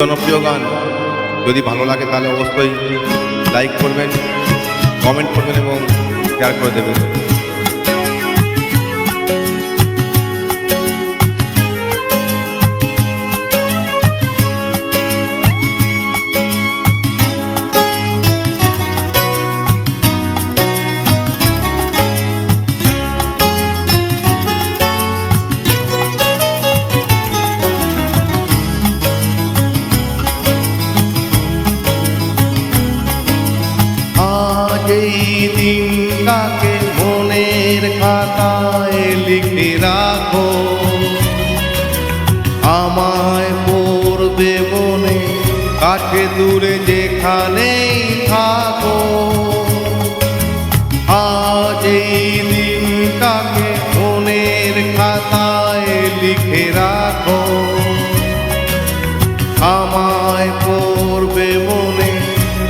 জনপ্রিয় গান যদি ভালো লাগে তাহলে অবশ্যই লাইক করবেন, কমেন্ট করবেন এবং শেয়ার করে দেবেন। এই দিনটাকে মনের খাতায় লিখে রাখো, আমায় পড়বে মনে কাছে দূরে যেখানেই থাকো। আজ এই দিনটাকে মনের খাতায় লিখে রাখো, আমায় পড়বে মনে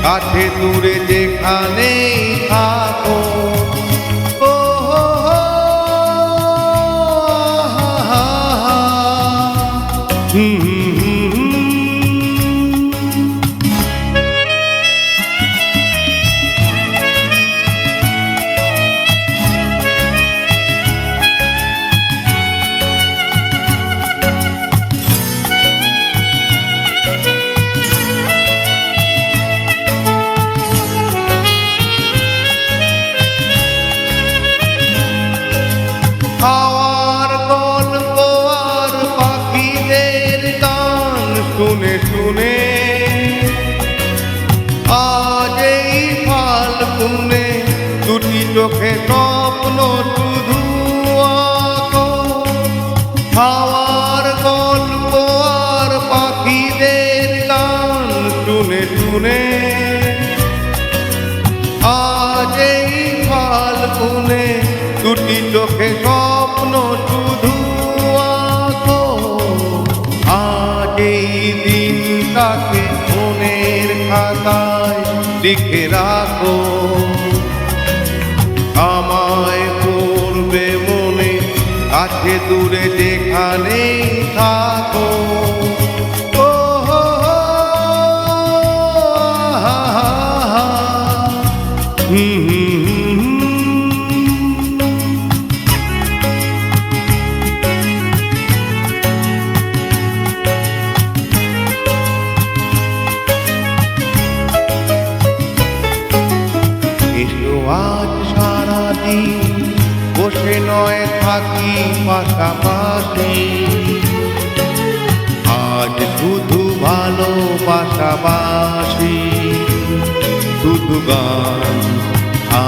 কাছে দূরে যেখানেই থাকো। ও হাওয়ার গল্প আর পাখিদের গান শুনে শুনে আজ এই ফাল্গুনে দুটি চোখে স্বপ্ন শুধু আঁকো। হাওয়ার গল্প আর পাখিদের গান শুনে শুনে আজ এই ফাল্গুনে দুটি চোখে স্বপ্ন শুধু আঁকো। আজ এই দিনটাকে মনের খাতায় লিখে রাখো, আমায় পড়বে মনে কাছে দূরে যেখানেই থাকো। আজ সারাদিন বসে নয় থাকি পাশাপাশি, আজ শুধু ভালোবাসাবাসি, শুধু গান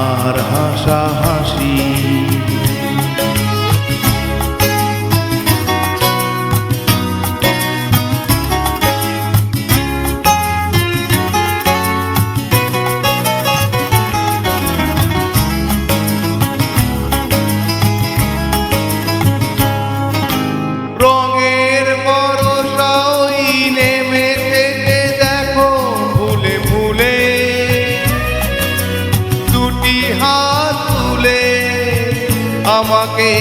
আর হাসাহাসি। রঙের বরষা ওই নেমেছে যে দেখো ফুলে ফুলে, দুটি হাত তুলে আমাকে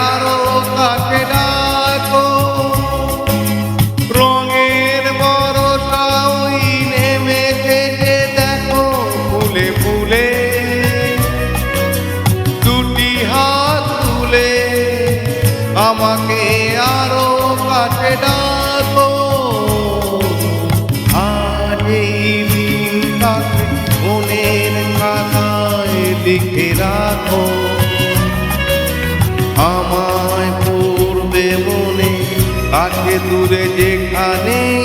আরো কাছে ডাকো। রঙের বরষা ওই নেমেছে যে দেখো ফুলে ফুলে, দুটি হাত তুলে আমাকে আরো কাছে ডাকো। আজ এই দিনটাকে মনের খাতায় লিখে রাখো, আমায় পড়বে মনে কাছে দূরে যেখানেই